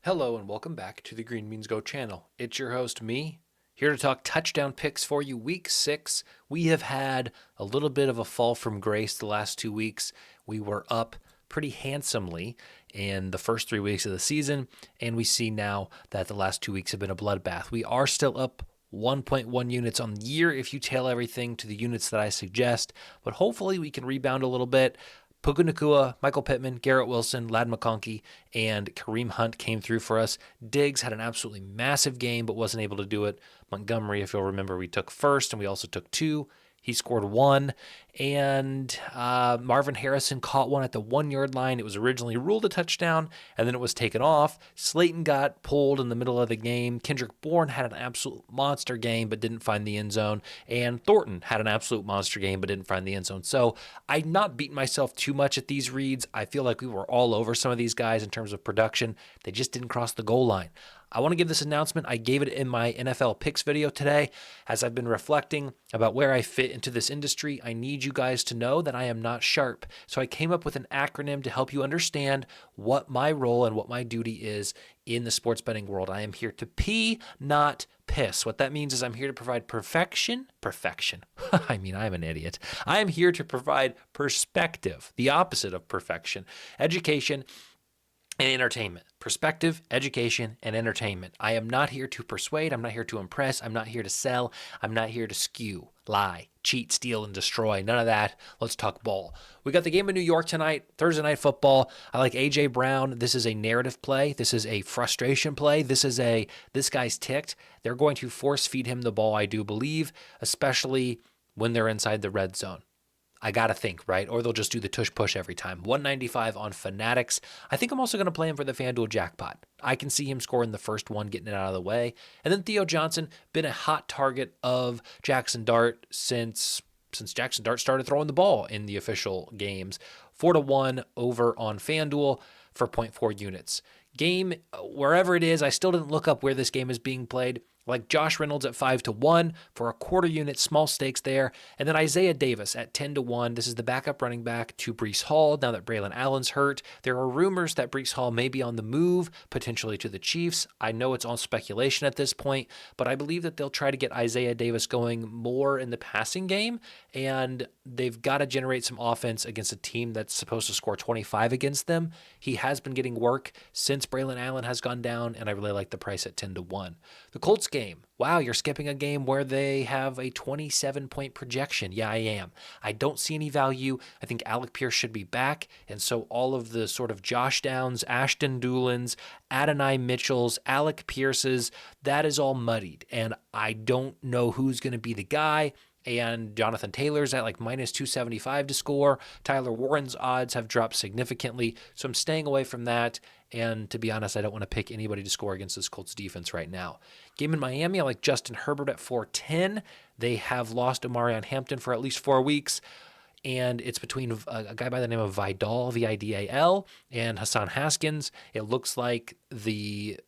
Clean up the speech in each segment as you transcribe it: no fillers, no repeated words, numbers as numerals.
Hello and welcome back to the Green Beans Go channel. It's your host, me, here to talk touchdown picks for you. Week 6, we have had a little bit of a fall from grace the last 2 weeks. We were up pretty handsomely in the first 3 weeks of the season, and we see now that the last 2 weeks have been a bloodbath. We are still up 1.1 units on the year if you tail everything to the units that I suggest, but hopefully we can rebound a little bit. Puka Nacua, Michael Pittman, Garrett Wilson, Ladd McConkey, and Kareem Hunt came through for us. Diggs had an absolutely massive game but wasn't able to do it. Montgomery, if you'll remember, we took first and we also took 2. He scored 1, and Marvin Harrison caught one at the 1-yard line. It was originally ruled a touchdown, and then it was taken off. Slayton got pulled in the middle of the game. Kendrick Bourne had an absolute monster game but didn't find the end zone, and Thornton had an absolute monster game but didn't find the end zone. So I'm not beating myself too much at these reads. I feel like we were all over some of these guys in terms of production. They just didn't cross the goal line. I want to give this announcement. I gave it in my NFL picks video today. As I've been reflecting about where I fit into this industry, I need you guys to know that I am not sharp. So I came up with an acronym to help you understand what my role and what my duty is in the sports betting world. I am here to pee, not piss. What that means is I'm here to provide perfection. I mean, I'm an idiot. I am here to provide perspective, the opposite of perfection, education, and entertainment. Perspective, education, and entertainment. I am not here to persuade. I'm not here to impress. I'm not here to sell. I'm not here to skew, lie, cheat, steal, and destroy. None of that. Let's talk ball. We got the game in New York tonight, Thursday Night Football. I like A.J. Brown. This is a narrative play. This is a frustration play. This guy's ticked. They're going to force feed him the ball, I do believe, especially when they're inside the red zone. I got to think, right? Or they'll just do the tush-push every time. 195 on Fanatics. I think I'm also going to play him for the FanDuel jackpot. I can see him scoring the first one, getting it out of the way. And then Theo Johnson, been a hot target of Jackson Dart since Jackson Dart started throwing the ball in the official games. 4-1 over on FanDuel for 0.4 units. Game, wherever it is, I still didn't look up where this game is being played. Like Josh Reynolds at 5-1 for a quarter unit, small stakes there. And then Isaiah Davis at 10-1. This is the backup running back to Breece Hall now that Braylon Allen's hurt. There are rumors that Breece Hall may be on the move, potentially to the Chiefs. I know it's all speculation at this point, but I believe that they'll try to get Isaiah Davis going more in the passing game, and they've got to generate some offense against a team that's supposed to score 25 against them. He has been getting work since Braylon Allen has gone down, and I really like the price at 10-1. The Colts game. Wow, you're skipping a game where they have a 27-point projection. Yeah, I am. I don't see any value. I think Alec Pierce should be back, and so all of the sort of Josh Downs, Ashton Doolins, Adonai Mitchells, Alec Pierces, that is all muddied, and I don't know who's going to be the guy. And Jonathan Taylor's at like minus 275 to score. Tyler Warren's odds have dropped significantly, so I'm staying away from that. And to be honest, I don't want to pick anybody to score against this Colts defense right now. Game in Miami, I like Justin Herbert at 410. They have lost Omarion Hampton for at least 4 weeks. And it's between a guy by the name of Vidal, Vidal, and Hassan Haskins. It looks like the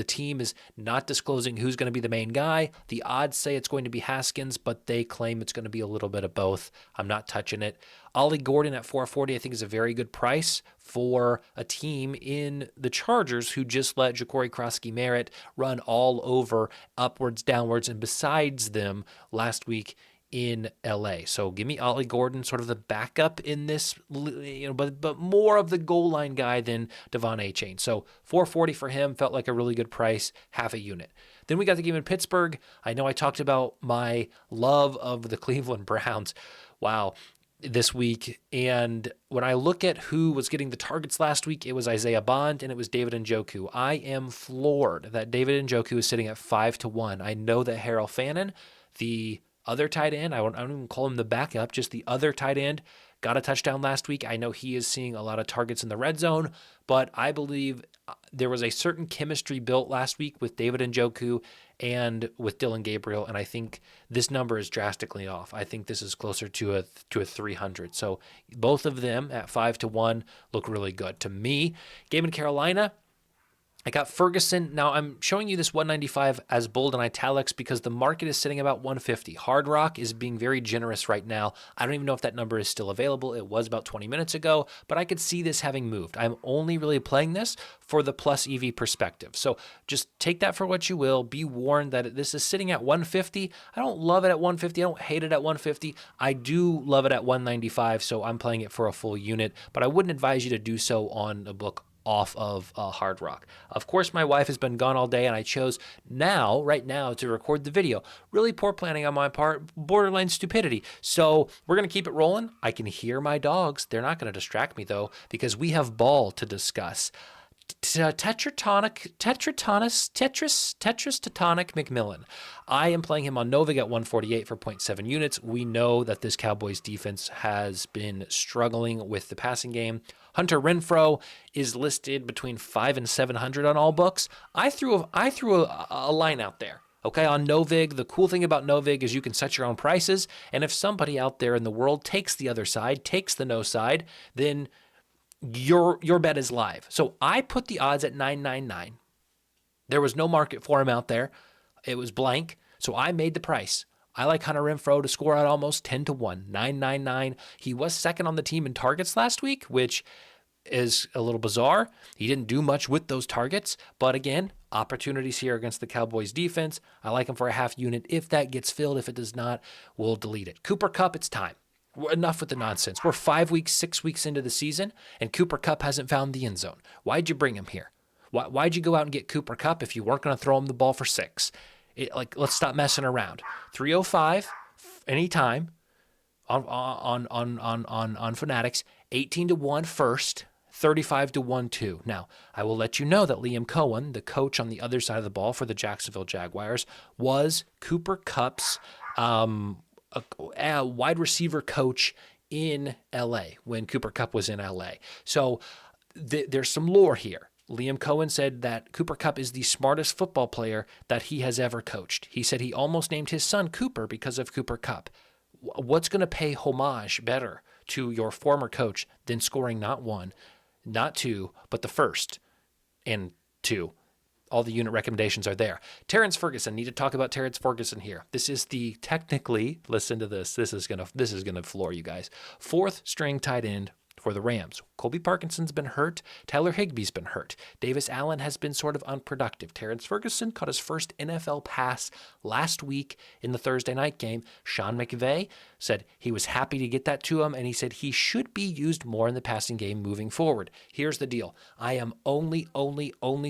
team is not disclosing who's going to be the main guy. The odds say it's going to be Haskins, but they claim it's going to be a little bit of both. I'm not touching it. Ollie Gordon at 440 I think is a very good price for a team in the Chargers who just let Ja'Cory Krosky-Merritt run all over, upwards, downwards, and besides them last week in LA. So give me Ollie Gordon, sort of the backup in this, but more of the goal line guy than Devon Achane. So 440 for him felt like a really good price, half a unit. Then we got the game in Pittsburgh. I know I talked about my love of the Cleveland Browns. Wow. This week, and when I look at who was getting the targets last week, it was Isaiah Bond and it was David Njoku. I am floored that David Njoku is sitting at 5-1. I know that Harold Fannin, the other tight end, I don't even call him the backup, just the other tight end, got a touchdown last week. I know he is seeing a lot of targets in the red zone, but I believe there was a certain chemistry built last week with David Njoku and with Dylan Gabriel, and I think this number is drastically off. I think this is closer to a 300. So both of them at 5-1 look really good to me. Game in Carolina, I got Ferguson. Now, I'm showing you this 195 as bold and italics because the market is sitting about 150. Hard Rock is being very generous right now. I don't even know if that number is still available. It was about 20 minutes ago, but I could see this having moved. I'm only really playing this for the plus EV perspective. So just take that for what you will. Be warned that this is sitting at 150. I don't love it at 150. I don't hate it at 150. I do love it at 195, so I'm playing it for a full unit, but I wouldn't advise you to do so on a book off of Hard Rock. Of course, my wife has been gone all day, and I chose right now, to record the video. Really poor planning on my part, borderline stupidity. So we're going to keep it rolling. I can hear my dogs. They're not going to distract me, though, because we have ball to discuss. Tetris Tectonic McMillan. I am playing him on Novig at 148 for 0.7 units. We know that this Cowboys defense has been struggling with the passing game. Hunter Renfrow is listed between 500 and 700 on all books. I threw a line out there. Okay, on Novig, the cool thing about Novig is you can set your own prices, and if somebody out there in the world takes the other side, takes the no side, then your bet is live. So I put the odds at 999. There was no market for him out there. It was blank. So I made the price. I like Hunter Renfrow to score out almost 10 to 1, 999. He was second on the team in targets last week, which is a little bizarre. He didn't do much with those targets, but again, opportunities here against the Cowboys defense. I like him for a half unit. If that gets filled, if it does not, we'll delete it. Cooper Kupp, it's time. Enough with the nonsense. We're 5 weeks, 6 weeks into the season, and Cooper Kupp hasn't found the end zone. Why'd you bring him here? Why'd you go out and get Cooper Kupp if you weren't going to throw him the ball for 6? Let's stop messing around. 305 anytime on Fanatics. 18 to 1 first. 35 to 1-2. Now, I will let you know that Liam Cohen, the coach on the other side of the ball for the Jacksonville Jaguars, was Cooper Kupp's a wide receiver coach in LA when Cooper Kupp was in LA. So there's some lore here. Liam Cohen said that Cooper Kupp is the smartest football player that he has ever coached. He said he almost named his son Cooper because of Cooper Kupp. What's going to pay homage better to your former coach than scoring not 1, not 2, but the first and 2? All the unit recommendations are there. Terrence Ferguson. Need to talk about Terrence Ferguson here. This is the technically, listen to this. This is gonna floor you guys. 4th string tight end for the Rams. Colby Parkinson's been hurt. Tyler Higbee's been hurt. Davis Allen has been sort of unproductive. Terrence Ferguson caught his first NFL pass last week in the Thursday night game. Sean McVay said he was happy to get that to him, and he said he should be used more in the passing game moving forward. Here's the deal. I am only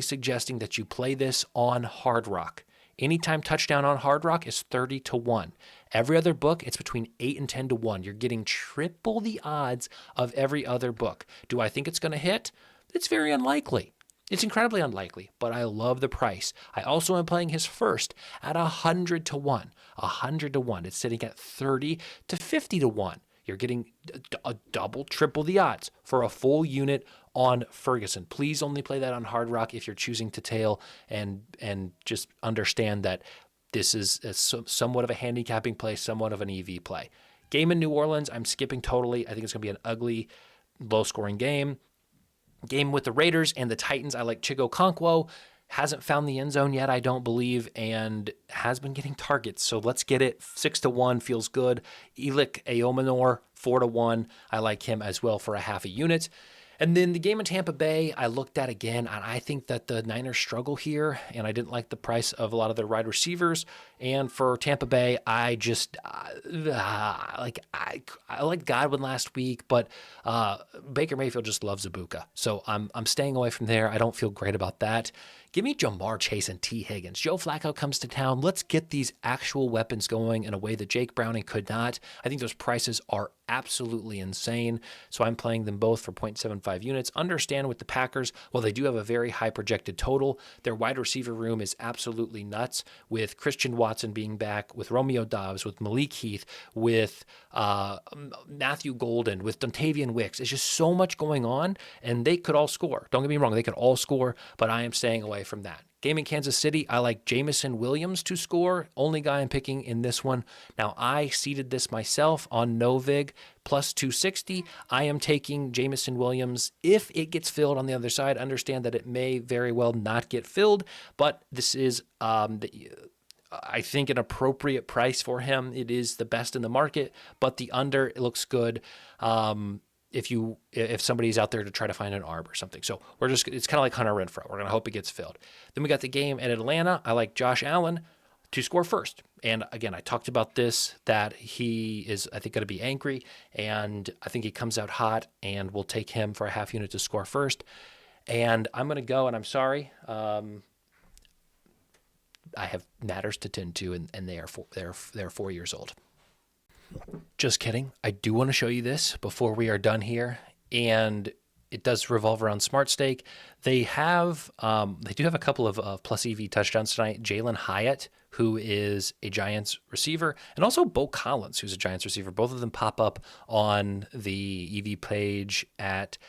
suggesting that you play this on Hard Rock. Anytime touchdown on Hard Rock is 30 to 1. Every other book, it's between 8 and 10 to 1. You're getting triple the odds of every other book. Do I think it's going to hit? It's very unlikely. It's incredibly unlikely, but I love the price. I also am playing his first at 100 to 1. 100 to 1. It's sitting at 30 to 50 to 1. You're getting a double, triple the odds for a full unit on Ferguson. Please only play that on Hard Rock if you're choosing to tail, and just understand that this is somewhat of a handicapping play, somewhat of an EV play. Game in New Orleans, I'm skipping totally. I think it's going to be an ugly, low-scoring game. Game with the Raiders and the Titans, I like Chigo Okonkwo. Hasn't found the end zone yet, I don't believe, and has been getting targets. So let's get it. 6 to 1 feels good. Elik Eomanor, 4 to 1. I like him as well for a half a unit. And then the game in Tampa Bay, I looked at again, and I think that the Niners struggle here, and I didn't like the price of a lot of their wide receivers. And for Tampa Bay, I just I liked Godwin last week, but Baker Mayfield just loves Ibuka. So I'm staying away from there. I don't feel great about that. Give me Jamar Chase and T. Higgins. Joe Flacco comes to town. Let's get these actual weapons going in a way that Jake Browning could not. I think those prices are absolutely insane. So I'm playing them both for 0.75 units. Understand with the Packers, while they do have a very high projected total, their wide receiver room is absolutely nuts, with Christian Watson being back, with Romeo Doubs, with Malik Heath, with Matthew Golden, with Dontavian Wicks. It's just so much going on, and they could all score. Don't get me wrong, they could all score, but I am staying away from that. Game in Kansas City, I like Jamison Williams to score. Only guy I'm picking in this one. Now, I seeded this myself on Novig plus 260. I am taking Jamison Williams. If it gets filled on the other side, understand that it may very well not get filled, but this is I think an appropriate price for him. It is the best in the market, but the under, it looks good. If somebody's out there to try to find an arb or something. So it's kind of like Hunter Renfroe. We're going to hope it gets filled. Then we got the game at Atlanta. I like Josh Allen to score first. And again, I talked about this, that he is, I think, going to be angry, and I think he comes out hot, and we'll take him for a half unit to score first. And I'm going to go, and I'm sorry, I have matters to tend to, and they're 4 years old. Just kidding. I do want to show you this before we are done here, and it does revolve around Smart Stake. They do have a couple of plus EV touchdowns tonight. Jalen Hyatt, who is a Giants receiver, and also Bo Collins, who's a Giants receiver. Both of them pop up on the EV page at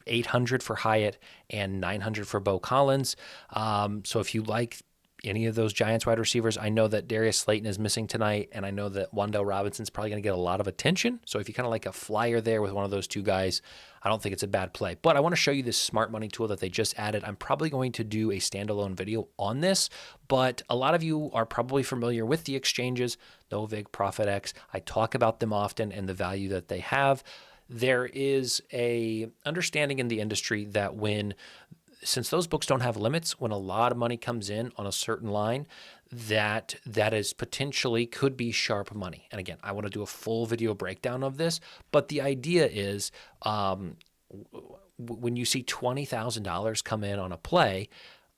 800 for Hyatt and 900 for Bo Collins. So if you like any of those Giants wide receivers, I know that Darius Slayton is missing tonight, and I know that Wan'Dale Robinson's probably going to get a lot of attention. So if you kind of like a flyer there with one of those two guys, I don't think it's a bad play. But I want to show you this smart money tool that they just added. I'm probably going to do a standalone video on this, but a lot of you are probably familiar with the exchanges, Novig, ProfitX. I talk about them often and the value that they have. There is a understanding in the industry that since those books don't have limits, when a lot of money comes in on a certain line, that is potentially could be sharp money. And again, I want to do a full video breakdown of this, but the idea is when you see $20,000 come in on a play,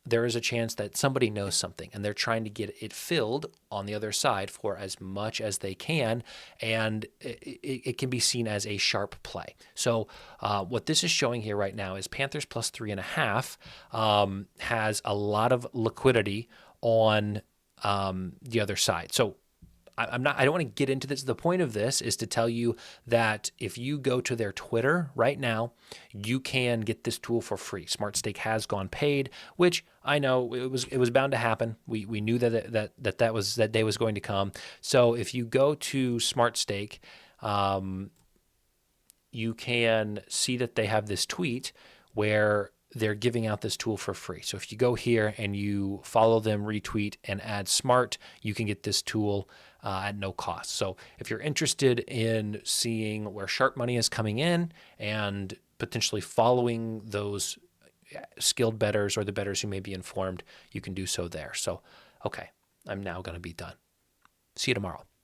there is a chance that somebody knows something and they're trying to get it filled on the other side for as much as they can, and it can be seen as a sharp play. So what this is showing here right now is Panthers plus 3.5 has a lot of liquidity on the other side. So I don't want to get into this. The point of this is to tell you that if you go to their Twitter right now, you can get this tool for free. Smart Stake has gone paid, which I know it was bound to happen. We knew that day was going to come. So if you go to Smart Stake, you can see that they have this tweet where they're giving out this tool for free. So if you go here and you follow them, retweet, and add smart, you can get this tool at no cost. So if you're interested in seeing where sharp money is coming in and potentially following those skilled bettors or the bettors who may be informed, you can do so there. So, okay, I'm now going to be done. See you tomorrow.